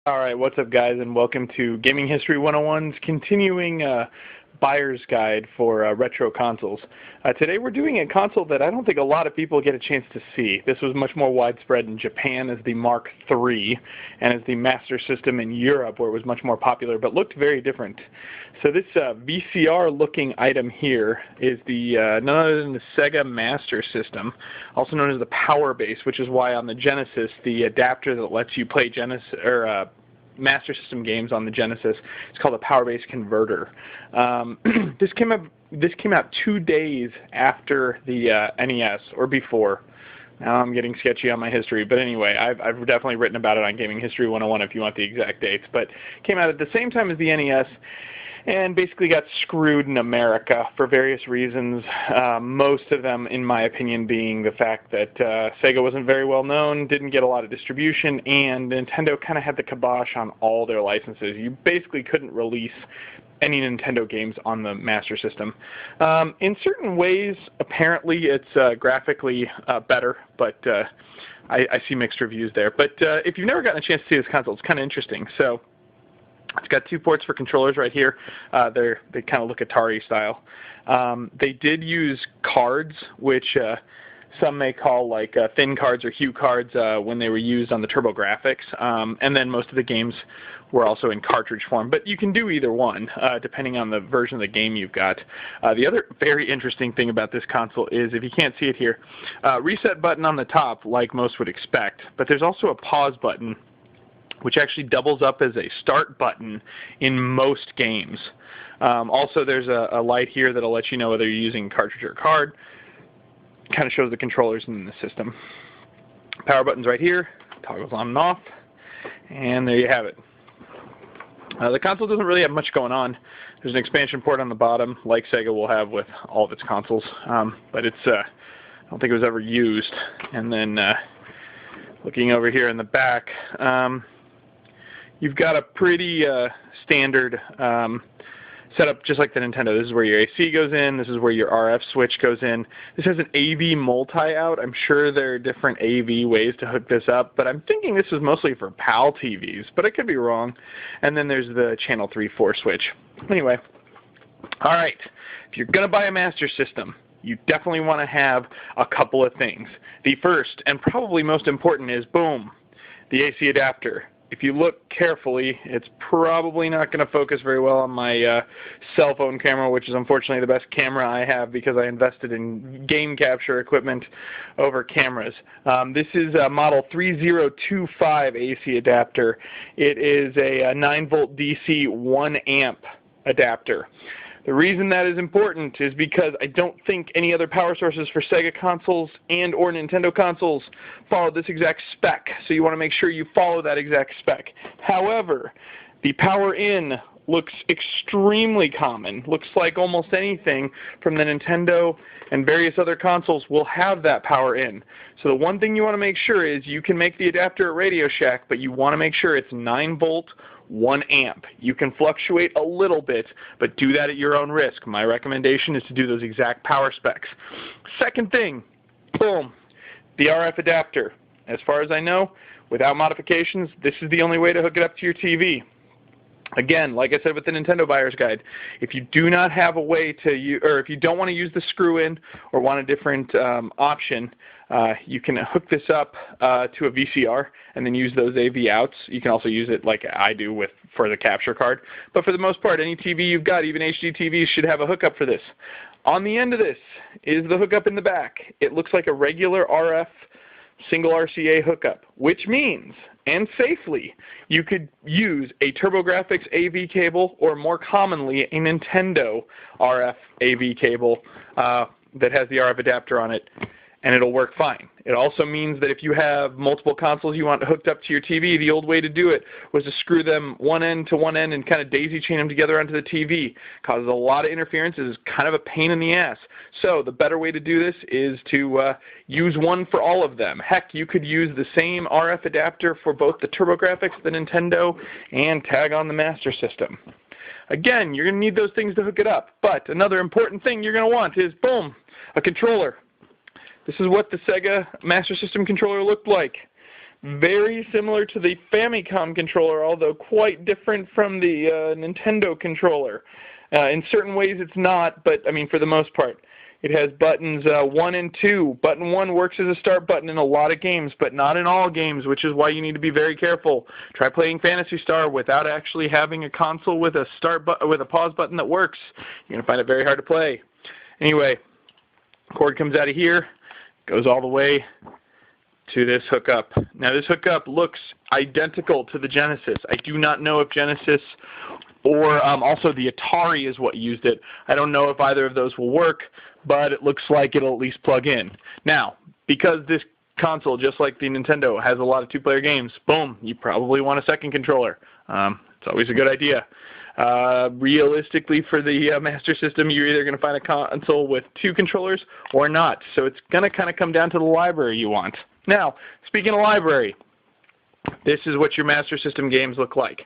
Alright, what's up guys, and welcome to Gaming History 101's continuing buyer's guide for retro consoles. Today we're doing a console that I don't think a lot of people get a chance to see. This was much more widespread in Japan as the Mark III and as the Master System in Europe, where it was much more popular, but looked very different. So this VCR looking item here is the none other than the Sega Master System, also known as the Power Base, which is why on the Genesis the adapter that lets you play Master System games on the Genesis, it's called a Power Base converter. This came out 2 days after the NES, or before. Now I'm getting sketchy on my history, but anyway, I've definitely written about it on Gaming History 101 if you want the exact dates. But came out at the same time as the NES, and basically got screwed in America for various reasons, most of them, in my opinion, being the fact that Sega wasn't very well known, didn't get a lot of distribution, and Nintendo kind of had the kibosh on all their licenses. You basically couldn't release any Nintendo games on the Master System. In certain ways, apparently, it's graphically better, but I see mixed reviews there. But if you've never gotten a chance to see this console, it's kind of interesting. So it's got 2 ports for controllers right here. They kind of look Atari style. They did use cards, which some may call like thin cards or hue cards when they were used on the TurboGrafx. And then most of the games were also in cartridge form. But you can do either one, depending on the version of the game you've got. The other very interesting thing about this console is, if you can't see it here, reset button on the top, like most would expect. But there's also a pause button, which actually doubles up as a start button in most games. Also, there's a light here that'll let you know whether you're using cartridge or card. Kind of shows the controllers in the system. Power button's right here, toggles on and off, and there you have it. The console doesn't really have much going on. There's an expansion port on the bottom, like Sega will have with all of its consoles, but it's I don't think it was ever used. And then looking over here in the back, you've got a pretty standard setup, just like the Nintendo. This is where your AC goes in. This is where your RF switch goes in. This has an AV multi-out. I'm sure there are different AV ways to hook this up, but I'm thinking this is mostly for PAL TVs, but I could be wrong. And then there's the channel 3-4 switch. Anyway, all right. If you're going to buy a Master System, you definitely want to have a couple of things. The first, and probably most important, is, boom, the AC adapter. If you look carefully, it's probably not going to focus very well on my cell phone camera, which is unfortunately the best camera I have because I invested in game capture equipment over cameras. This is a model 3025 AC adapter. It is a 9-volt DC 1 amp adapter. The reason that is important is because I don't think any other power sources for Sega consoles and or Nintendo consoles follow this exact spec, so you want to make sure you follow that exact spec. However, the power in looks extremely common. Looks like almost anything from the Nintendo and various other consoles will have that power in. So the one thing you want to make sure is you can make the adapter at Radio Shack, but you want to make sure it's 9-volt, 1 amp. You can fluctuate a little bit, but do that at your own risk. My recommendation is to do those exact power specs. Second thing, boom, the RF adapter. As far as I know, without modifications, this is the only way to hook it up to your TV. Again, like I said with the Nintendo Buyer's Guide, if you do not have a way to, or if you don't want to use the screw-in or want a different option, you can hook this up to a VCR and then use those AV outs. You can also use it like I do for the capture card. But for the most part, any TV you've got, even HD TVs, should have a hookup for this. On the end of this is the hookup in the back. It looks like a regular RF single RCA hookup, which means, and safely, you could use a TurboGrafx AV cable, or more commonly, a Nintendo RF AV cable that has the RF adapter on it, and it'll work fine. It also means that if you have multiple consoles you want hooked up to your TV, the old way to do it was to screw them one end to one end and kind of daisy chain them together onto the TV. Causes a lot of interference. It is kind of a pain in the ass. So the better way to do this is to use one for all of them. Heck, you could use the same RF adapter for both the TurboGrafx, the Nintendo, and tag on the Master System. Again, you're going to need those things to hook it up. But another important thing you're going to want is, boom, a controller. This is what the Sega Master System controller looked like. Very similar to the Famicom controller, although quite different from the Nintendo controller. In certain ways it's not, but I mean for the most part. It has buttons 1 and 2. Button 1 works as a start button in a lot of games, but not in all games, which is why you need to be very careful. Try playing Phantasy Star without actually having a console with a with a pause button that works. You're going to find it very hard to play. Anyway, cord comes out of here, goes all the way to this hookup. Now this hookup looks identical to the Genesis. I do not know if Genesis or also the Atari is what used it. I don't know if either of those will work, but it looks like it'll at least plug in. Now, because this console, just like the Nintendo, has a lot of two-player games, boom, you probably want a second controller. It's always a good idea. Realistically, for the Master System, you're either going to find a console with 2 controllers or not. So it's going to kind of come down to the library you want. Now, speaking of library, this is what your Master System games look like.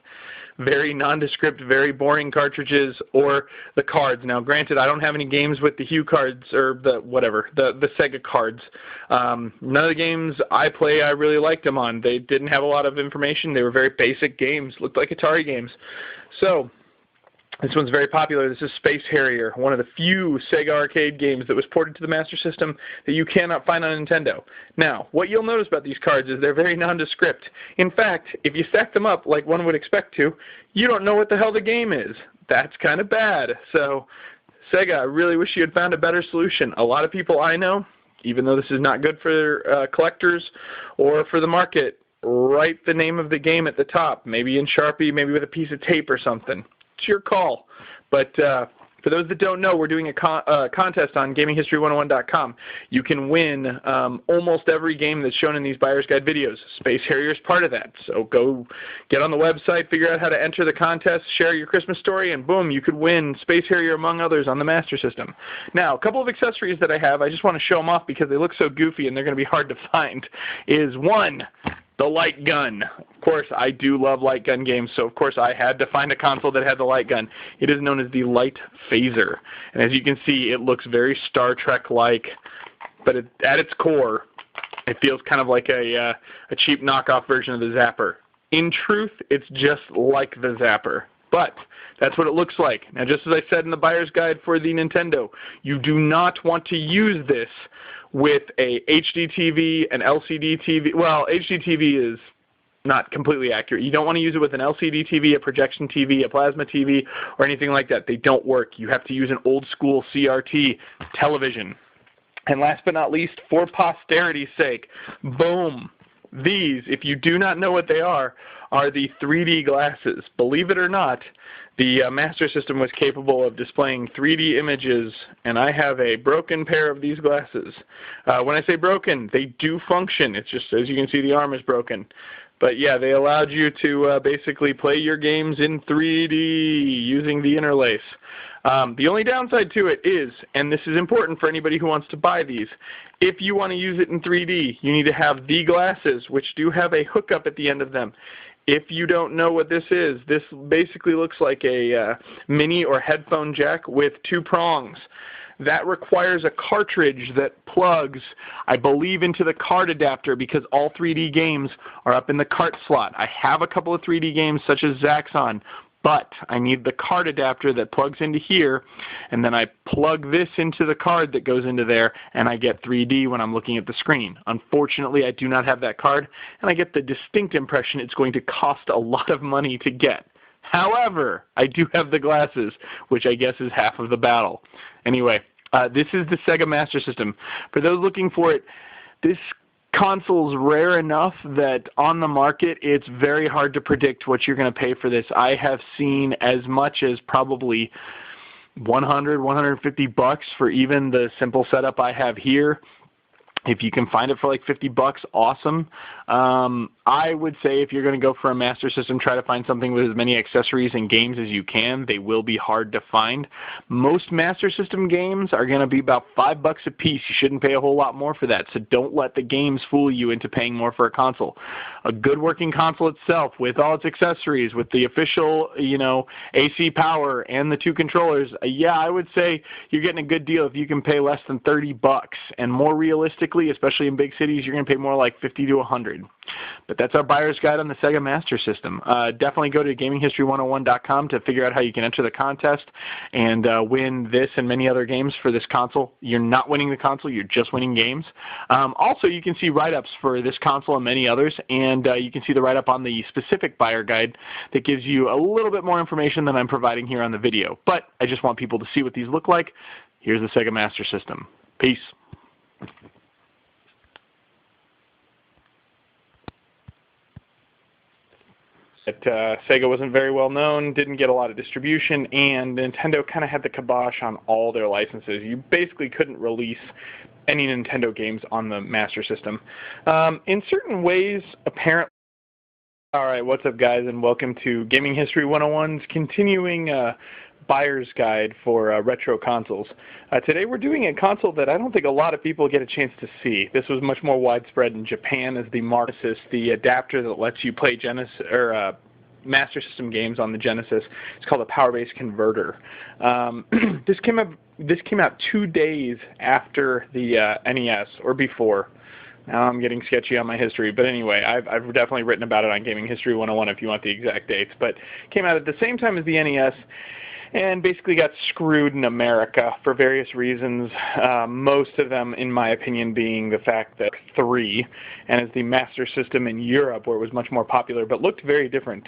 Very nondescript, very boring cartridges, or the cards. Now, granted, I don't have any games with the Hue cards, or the Sega cards. None of the games I play, I really liked them on. They didn't have a lot of information. They were very basic games, looked like Atari games. So, this one's very popular. This is Space Harrier, one of the few Sega arcade games that was ported to the Master System that you cannot find on Nintendo. Now, what you'll notice about these cards is they're very nondescript. In fact, if you stack them up like one would expect to, you don't know what the hell the game is. That's kind of bad. So, Sega, I really wish you had found a better solution. A lot of people I know, even though this is not good for collectors or for the market, write the name of the game at the top, maybe in Sharpie, maybe with a piece of tape or something. It's your call. But for those that don't know, we're doing a contest on GamingHistory101.com. You can win almost every game that's shown in these Buyer's Guide videos. Space Harrier is part of that. So go get on the website, figure out how to enter the contest, share your Christmas story, and boom, you could win Space Harrier among others on the Master System. Now, a couple of accessories that I have, I just want to show them off because they look so goofy and they're going to be hard to find, is one, the light gun. Of course, I do love light gun games, so of course I had to find a console that had the light gun. It is known as the Light Phaser. And as you can see, it looks very Star Trek-like, but at its core, it feels kind of like a cheap knockoff version of the Zapper. In truth, it's just like the Zapper. But that's what it looks like. Now, just as I said in the Buyer's Guide for the Nintendo, you do not want to use this with a HD TV, an LCD TV. Well, HD TV is not completely accurate. You don't want to use it with an LCD TV, a projection TV, a plasma TV, or anything like that. They don't work. You have to use an old school CRT television. And last but not least, for posterity's sake, boom. These, if you do not know what they are the 3D glasses. Believe it or not, the Master System was capable of displaying 3D images, and I have a broken pair of these glasses. When I say broken, they do function. It's just, as you can see, the arm is broken. But yeah, they allowed you to basically play your games in 3D using the interlace. The only downside to it is, and this is important for anybody who wants to buy these, if you want to use it in 3D, you need to have the glasses, which do have a hookup at the end of them. If you don't know what this basically looks like a mini or headphone jack with 2 prongs. That requires a cartridge that plugs, I believe, into the card adapter because all 3D games are up in the cart slot. I have a couple of 3D games such as Zaxxon, but I need the card adapter that plugs into here, and then I plug this into the card that goes into there, and I get 3D when I'm looking at the screen. Unfortunately, I do not have that card, and I get the distinct impression it's going to cost a lot of money to get. However, I do have the glasses, which I guess is half of the battle. Anyway, this is the Sega Master System. For those looking for it, this console's rare enough that on the market it's very hard to predict what you're going to pay for this. I have seen as much as probably $100-150 for even the simple setup I have here. If you can find it for like $50, awesome. I would say if you're going to go for a Master System, try to find something with as many accessories and games as you can. They will be hard to find. Most Master System games are going to be about $5 a piece. You shouldn't pay a whole lot more for that, so don't let the games fool you into paying more for a console. A good working console itself, with all its accessories, with the official, AC power and the 2 controllers, yeah, I would say you're getting a good deal if you can pay less than $30. And more realistically, especially in big cities, you're going to pay more like $50 to $100. guide. But that's our buyer's guide on the Sega Master System. Definitely go to gaminghistory101.com to figure out how you can enter the contest and win this and many other games for this console. You're not winning the console, you're just winning games. Also, you can see write-ups for this console and many others, and you can see the write-up on the specific buyer guide that gives you a little bit more information than I'm providing here on the video. But I just want people to see what these look like. Here's the Sega Master System. Peace. Sega wasn't very well known, didn't get a lot of distribution, and Nintendo kind of had the kibosh on all their licenses. You basically couldn't release any Nintendo games on the Master System. In certain ways, apparently. Alright, what's up guys, and welcome to Gaming History 101's continuing buyer's guide for retro consoles. Today we're doing a console that I don't think a lot of people get a chance to see. This was much more widespread in Japan as the Genesis, the adapter that lets you play Master System games on the Genesis. It's called a power-based converter. This came out 2 days after the NES, or before. Now I'm getting sketchy on my history, but anyway, I've definitely written about it on Gaming History 101 if you want the exact dates. But it came out at the same time as the NES, and basically got screwed in America for various reasons, most of them, in my opinion, being the fact that 3, and as the Master System in Europe, where it was much more popular, but looked very different.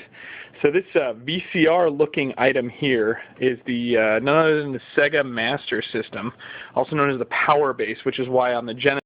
So this VCR-looking item here is the none other than the Sega Master System, also known as the Power Base, which is why on the Genesis